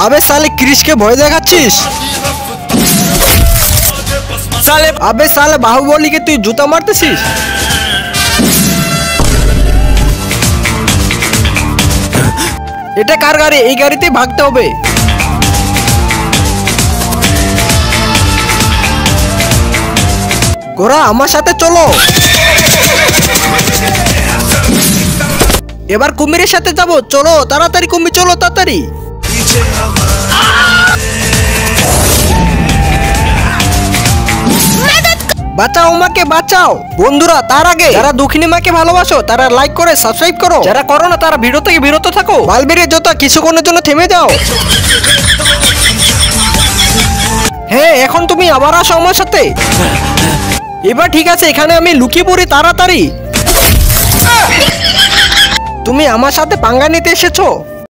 আবে সালে ক্রিসকে ভয় দেখাচ্ছিস? আবে সালে বাহুবলীকে তুই জুতা মারতেছিস? এটা কার গাড়ি? এই গাড়িতে ভাগতে হবে। ঘোড়া আমার সাথে চলো। এবার কুমিরের সাথে যাবো, চলো তাড়াতাড়ি কুমির, চলো তাড়াতাড়ি। বাঁচাও আমাকে বাঁচাও। বন্ধুরা তার আগে যারা দক্ষিণী মাকে ভালোবাসো তারা লাইক করে সাবস্ক্রাইব করো, যারা করো না তারা ভিডিও থেকে বিরত থাকো। বালবেরিয়া জোতা কিছুক্ষণের জন্য থেমে যাও। হ্যাঁ এখন তুমি আবার আসো আমার সাথে। এবার ঠিক আছে, এখানে আমি লুকিয়ে পড়ি তাড়াতাড়ি। তুমি আমার সাথে পাঙ্গা নিতে এসেছো?